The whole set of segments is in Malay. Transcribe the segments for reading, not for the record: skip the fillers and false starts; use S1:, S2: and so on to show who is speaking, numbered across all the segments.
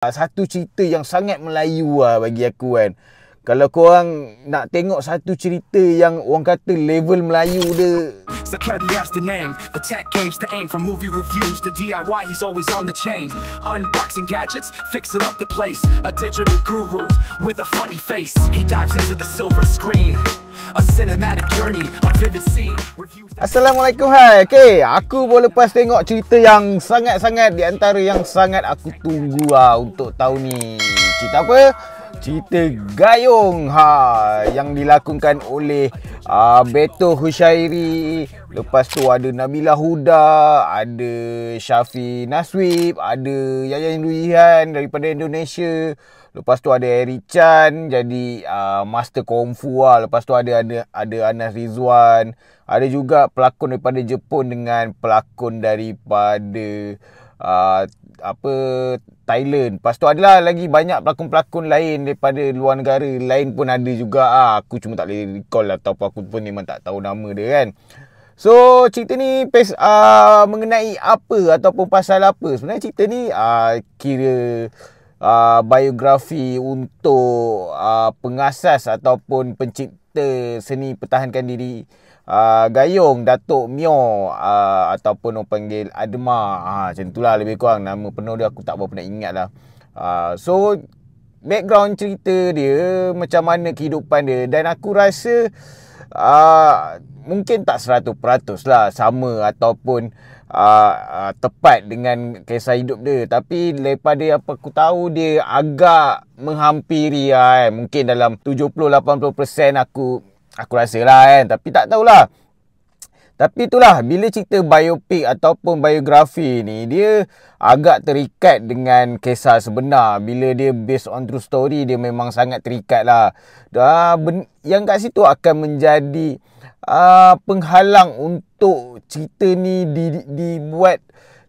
S1: Satu cerita yang sangat Melayu lah bagi aku kan. Kalau korang nak tengok satu cerita yang orang kata level Melayu dia,
S2: Security the name, the tech games to aim from movie reviews to DIY, he's always on the chain. Unboxing gadgets, fixing up the place. A digital guru with a funny face. He dives into the silver screen. A cinematic journey, a vivid scene.
S1: Assalamualaikum, hai. Okay, aku baru lepas tengok cerita yang sangat-sangat di antara yang sangat aku tunggu lah untuk tahun ni. Cerita apa? Cerita Gayung yang dilakonkan oleh Beto Hushairi. Lepas tu ada Nabila Huda, ada Syafi Naswib, ada Yayan Ruhian daripada Indonesia. Lepas tu ada Eric Chan jadi Master Kung Fu lah. Lepas tu ada Anas Rizwan. Ada juga pelakon daripada Jepun dengan pelakon daripada Thailand. Lepas tu adalah lagi banyak pelakon-pelakon lain daripada luar negara lain pun ada juga. Aku cuma tak boleh recall lah, ataupun aku pun memang tak tahu nama dia kan. So cerita ni mengenai apa ataupun pasal apa? Sebenarnya cerita ni kira biografi untuk pengasas ataupun pencipta seni pertahankan diri Gayung, Datuk Myo ataupun orang panggil Adma. Macam itulah lebih kurang nama penuh dia, aku tak berapa nak ingat lah. So background cerita dia, macam mana kehidupan dia, dan aku rasa mungkin tak 100% lah sama ataupun tepat dengan kisah hidup dia. Tapi daripada apa aku tahu, dia agak menghampiri mungkin dalam 70-80% aku rasa lah kan. Tapi tak tahulah. Tapi itulah, bila cerita biopik ataupun biografi ni, dia agak terikat dengan kisah sebenar. Bila dia based on true story, dia memang sangat terikat lah. Yang kat situ akan menjadi penghalang untuk cerita ni dibuat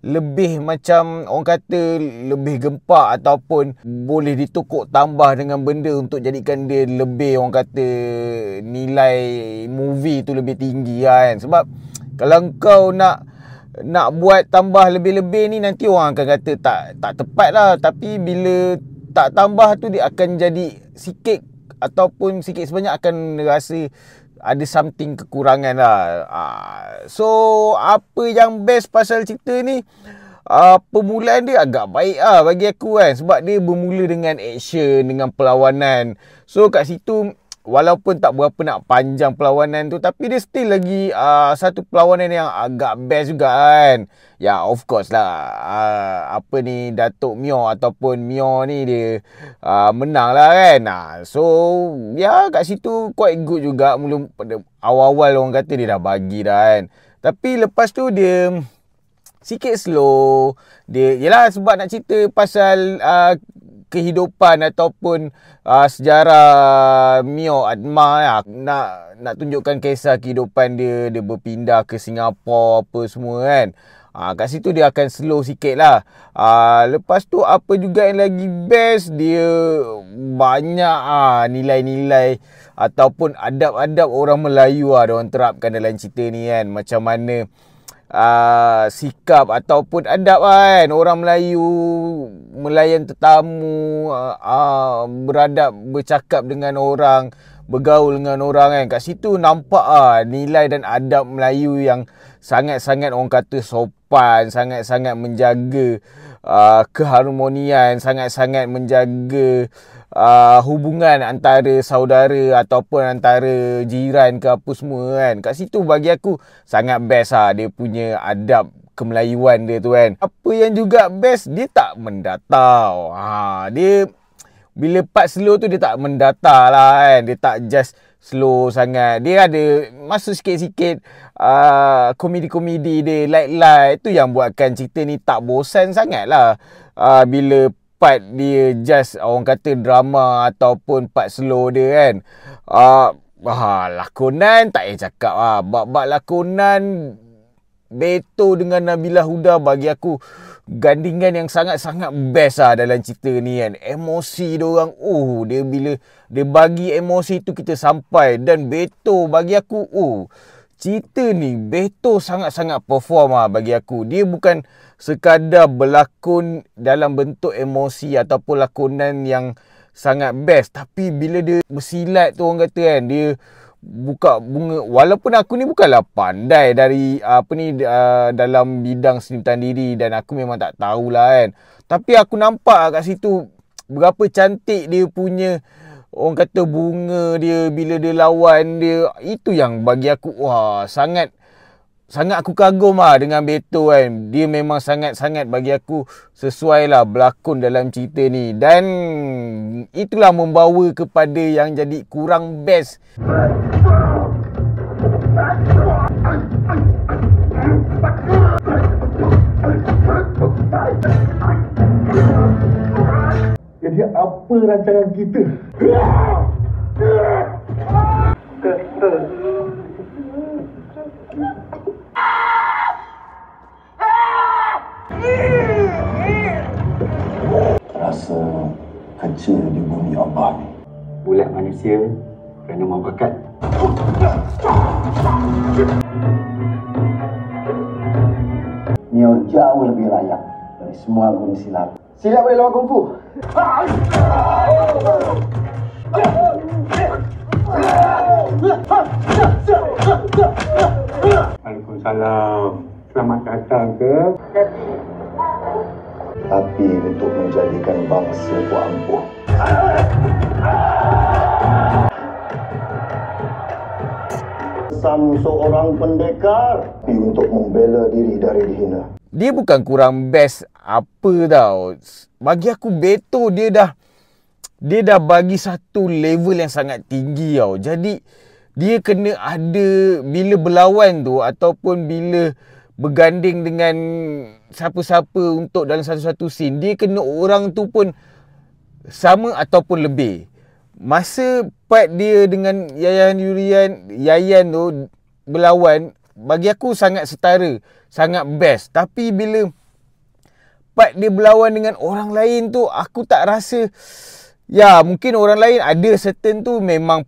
S1: lebih macam orang kata lebih gempak ataupun boleh ditukuk tambah dengan benda untuk jadikan dia lebih, orang kata, nilai movie tu lebih tinggi kan. Sebab kalau kau nak buat tambah lebih-lebih ni, nanti orang akan kata tak tepat lah. Tapi bila tak tambah tu, dia akan jadi sikit ataupun sikit sebanyak akan rasa ada something kekurangan lah. So apa yang best pasal cerita ni, permulaan dia agak baik lah bagi aku kan. Sebab dia bermula dengan action, dengan perlawanan. So kat situ, walaupun tak berapa nak panjang perlawanan tu, tapi dia still lagi satu perlawanan yang agak best juga kan. Ya, of course lah, Datuk Myo ataupun Myo ni dia menang lah kan. So ya, kat situ quite good juga. Mula pada awal-awal orang kata dia dah bagi dah kan. Tapi lepas tu dia sikit slow. Dia, yelah, sebab nak cerita pasal kehidupan ataupun sejarah Myo Adma nak tunjukkan kisah kehidupan dia. Dia berpindah ke Singapura apa semua kan. Kat situ dia akan slow sikit lah. Lepas tu apa juga yang lagi best, dia banyak nilai-nilai ataupun adab-adab orang Melayu diorang terapkan dalam cerita ni kan. Macam mana sikap ataupun adab kan orang Melayu melayan tetamu, beradab, bercakap dengan orang, bergaul dengan orang kan. Kat situ nampak nilai dan adab Melayu yang sangat-sangat orang kata sopan, sangat-sangat menjaga keharmonian, sangat-sangat menjaga hubungan antara saudara ataupun antara jiran ke apa semua kan. Kat situ bagi aku sangat best dia punya adab kemelayuan dia tu kan. Apa yang juga best, dia tak mendata. Dia bila part slow tu dia tak mendata lah kan. Dia tak just slow sangat. Dia ada masuk sikit-sikit komedi-komedi dia, light-light. Itu yang buatkan cerita ni tak bosan sangat lah. Bila part dia just orang kata drama ataupun part slow dia kan. Lakonan tak payah cakap bab lakonan Beto dengan Nabila Huda bagi aku gandingan yang sangat-sangat best dalam cerita ni kan. Emosi diorang, dia bila dia bagi emosi tu kita sampai. Dan Beto bagi aku, cerita ni Beto sangat-sangat perform bagi aku. Dia bukan sekadar berlakon dalam bentuk emosi ataupun lakonan yang sangat best, tapi bila dia bersilat tu, orang kata kan, dia buka bunga. Walaupun aku ni bukanlah pandai dari dalam bidang seni diri, dan aku memang tak tahulah kan, tapi aku nampak kat situ berapa cantik dia punya, orang kata, bunga dia bila dia lawan dia. Itu yang bagi aku, wah, sangat aku kagum dengan Beto kan. Dia memang sangat-sangat bagi aku sesuai lah berlakon dalam cerita ni. Dan itulah membawa kepada yang jadi kurang best.
S3: Jadi apa rancangan kita? Rasa kecil di bumi Allah ni.
S4: Bulat manusia kerana mau bakat.
S3: Nio jauh lebih layak dari semua guru silat. Silat boleh lawan kungfu.
S4: Waalaikumsalam. Selamat datang ke.
S3: Tapi untuk menjadikan bangsa ku ampuh. Sam seorang pendekar, tapi untuk membela diri dari dihina.
S1: Dia bukan kurang best apa tau. Bagi aku Beto dia dah bagi satu level yang sangat tinggi tau. Jadi dia kena ada bila berlawan tu, ataupun bila berganding dengan siapa-siapa untuk dalam satu-satu scene, dia kena orang tu pun sama ataupun lebih. Masa part dia dengan Yayan tu berlawan, bagi aku sangat setara, sangat best. Tapi bila part dia berlawan dengan orang lain tu, aku tak rasa. Ya, mungkin orang lain ada certain tu memang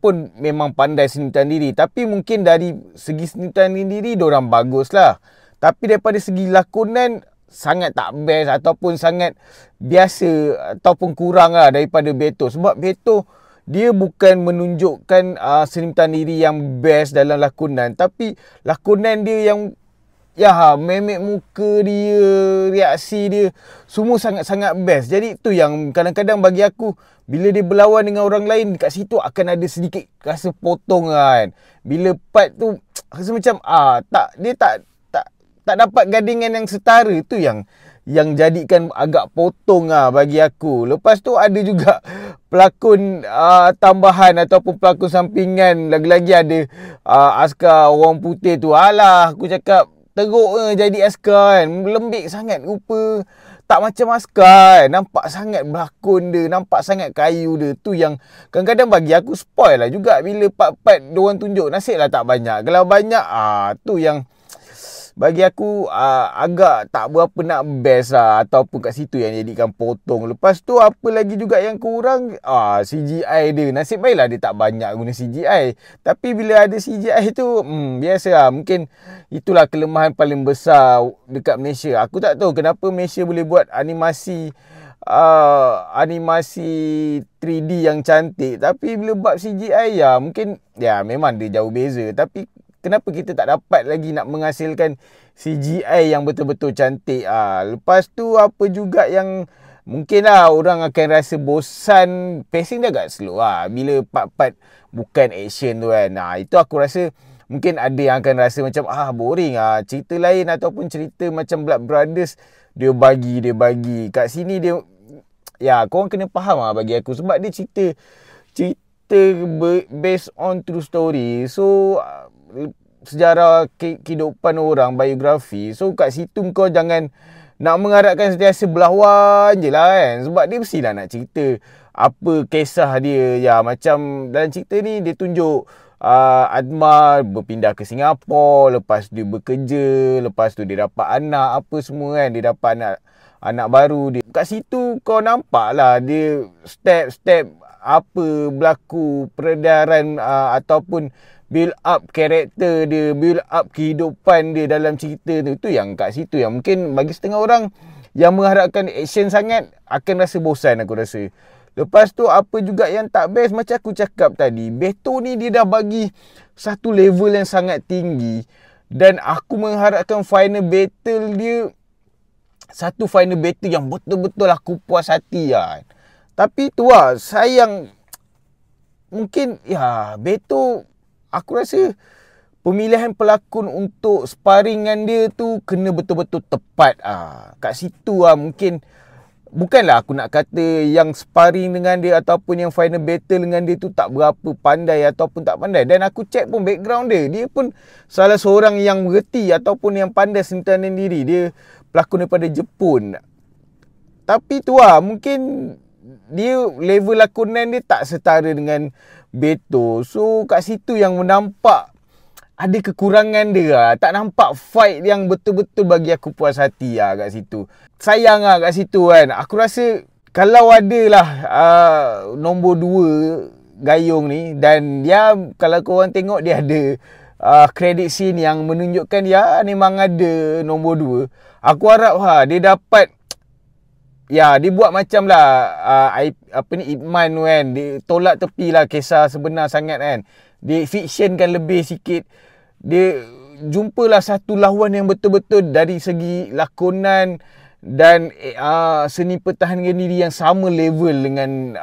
S1: pandai seni diri, tapi mungkin dari segi seni diri diorang bagus lah. Tapi daripada segi lakonan sangat tak best, ataupun sangat biasa, ataupun kurang lah daripada Beto. Sebab Beto dia bukan menunjukkan seni diri yang best dalam lakonan, tapi lakonan dia yang memek muka dia, reaksi dia, semua sangat-sangat best. Jadi tu yang kadang-kadang bagi aku, bila dia berlawan dengan orang lain, kat situ akan ada sedikit rasa potong kan. Bila part tu rasa macam dia tak dapat gandingan yang setara. Tu yang jadikan agak potong bagi aku. Lepas tu ada juga pelakon tambahan ataupun pelakon sampingan. Lagi-lagi ada askar orang putih tu. Alah, aku cakap teruk jadi askar kan. Lembik sangat rupa, tak macam askar kan. Nampak sangat berlakon dia, nampak sangat kayu dia. Tu yang kadang-kadang bagi aku spoil lah juga bila part-part diorang tunjuk. Nasib lah tak banyak. Kalau banyak, tu yang bagi aku agak tak berapa nak best lah, ataupun kat situ yang jadikan potong. Lepas tu apa lagi juga yang kurang, CGI dia. Nasib baiklah dia tak banyak guna CGI. Tapi bila ada CGI tu, biasa lah. Mungkin itulah kelemahan paling besar dekat Malaysia. Aku tak tahu kenapa Malaysia boleh buat animasi 3D yang cantik, tapi bila buat CGI mungkin memang dia jauh beza. Tapi kenapa kita tak dapat lagi nak menghasilkan CGI yang betul-betul cantik? Lepas tu apa juga yang mungkin orang akan rasa bosan, pacing dia agak slow bila part-part bukan action tu kan. Itu aku rasa mungkin ada yang akan rasa macam boring cerita lain ataupun cerita macam Blood Brothers dia bagi kat sini dia korang kena faham bagi aku, sebab dia cerita based on true story. So sejarah kehidupan orang, biografi. So kat situ kau jangan nak mengharapkan sentiasa berlawan je lah kan. Sebab dia mestilah nak cerita apa kisah dia. Macam dalam cerita ni dia tunjuk Admar berpindah ke Singapura, lepas dia bekerja, lepas tu dia dapat anak apa semua kan. Dia dapat anak baru dia. Kat situ kau nampak lah dia step-step apa berlaku peredaran ataupun build up karakter dia, build up kehidupan dia dalam cerita tu. Itu yang kat situ yang mungkin bagi setengah orang yang mengharapkan action sangat akan rasa bosan, aku rasa. Lepas tu apa juga yang tak best, macam aku cakap tadi, Beto ni dia dah bagi satu level yang sangat tinggi, dan aku mengharapkan final battle dia satu final battle yang betul-betul aku puas hati lah. Tapi tu lah, sayang mungkin ya Beto, aku rasa pemilihan pelakon untuk sparringan dia tu kena betul-betul tepat ah. Kat situ ah mungkin bukanlah aku nak kata yang sparring dengan dia ataupun yang final battle dengan dia tu tak berapa pandai ataupun tak pandai. Dan aku check pun background dia, dia pun salah seorang yang mengerti ataupun yang pandai sentanan diri. Dia pelakon daripada Jepun. Tapi tu lah, mungkin dia level lakonan dia tak setara dengan Beto. So kat situ yang menampak ada kekurangan dia lah. Tak nampak fight yang betul-betul bagi aku puas hati lah kat situ. Sayang lah kat situ kan. Aku rasa kalau adalah nombor 2 Gayung ni, dan dia kalau korang tengok dia ada credit scene yang menunjukkan dia memang ada nombor 2. Aku harap dia dapat, ya dia buat macam lah Ip Man kan. Dia tolak tepi lah kisah sebenar sangat kan. Dia fictionkan lebih sikit. Dia jumpalah satu lawan yang betul-betul dari segi lakonan dan seni pertahanan diri yang sama level dengan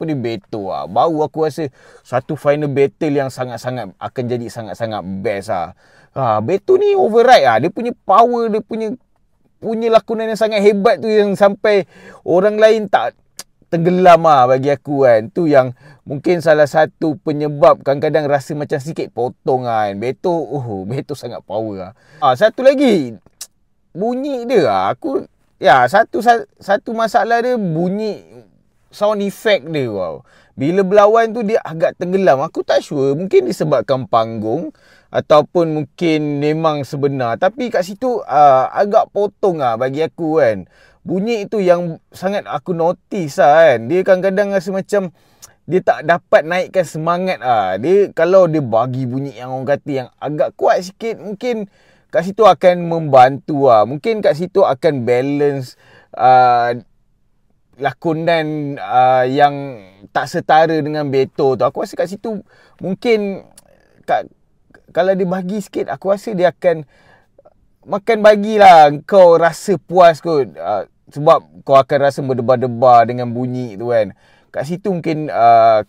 S1: Beto lah. Baru aku rasa satu final battle yang sangat-sangat akan jadi sangat-sangat best lah. Beto ni override lah. Dia punya power, dia punya lakonan yang sangat hebat tu, yang sampai orang lain tak tenggelam lah bagi aku kan. Tu yang mungkin salah satu penyebab kadang-kadang rasa macam sikit potong kan. Beto sangat power lah. Satu lagi, bunyi dia lah. Aku, ya satu masalah dia, bunyi sound effect dia. Wow. Bila berlawan tu dia agak tenggelam. Aku tak sure, mungkin disebabkan panggung ataupun mungkin memang sebenar. Tapi kat situ agak potong lah bagi aku kan. Bunyi itu yang sangat aku notice lah kan. Dia kadang-kadang rasa macam dia tak dapat naikkan semangat lah. Dia kalau dia bagi bunyi yang orang kata yang agak kuat sikit, mungkin kat situ akan membantu lah. Mungkin kat situ akan balance lakonan yang tak setara dengan Beto tu. Aku rasa kat situ mungkin kalau dia bagi sikit, aku rasa dia akan makan bagilah kau rasa puas kot. Sebab kau akan rasa berdebar-debar dengan bunyi tu kan. Kat situ mungkin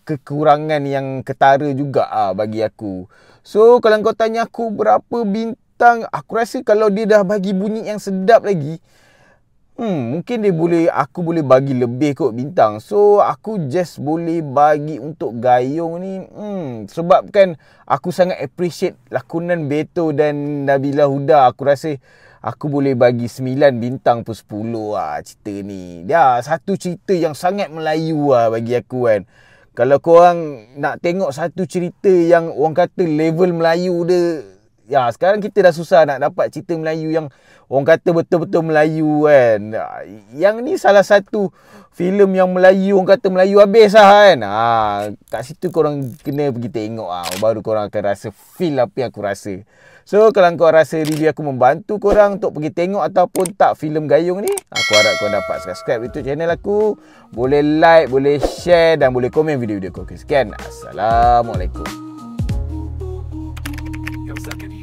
S1: kekurangan yang ketara juga bagi aku. So kalau kau tanya aku berapa bintang, aku rasa kalau dia dah bagi bunyi yang sedap lagi, mungkin aku boleh bagi lebih kot bintang. So aku just boleh bagi untuk Gayung ni sebab kan aku sangat appreciate lakonan Beto dan Nabila Huda. Aku rasa aku boleh bagi 9 bintang per 10 lah cerita ni. Dia satu cerita yang sangat Melayu lah bagi aku kan. Kalau korang nak tengok satu cerita yang orang kata level Melayu dia, ya sekarang kita dah susah nak dapat cerita Melayu yang orang kata betul-betul Melayu kan. Yang ni salah satu filem yang Melayu, orang kata Melayu habis lah kan. Kat situ korang kena pergi tengok baru korang akan rasa feel apa yang aku rasa. So kalau kau rasa review aku membantu korang untuk pergi tengok ataupun tak filem Gayung ni, aku harap korang dapat subscribe YouTube channel aku. Boleh like, boleh share dan boleh komen video-video aku. Okay, sekian. Assalamualaikum.
S2: Yo, suck it.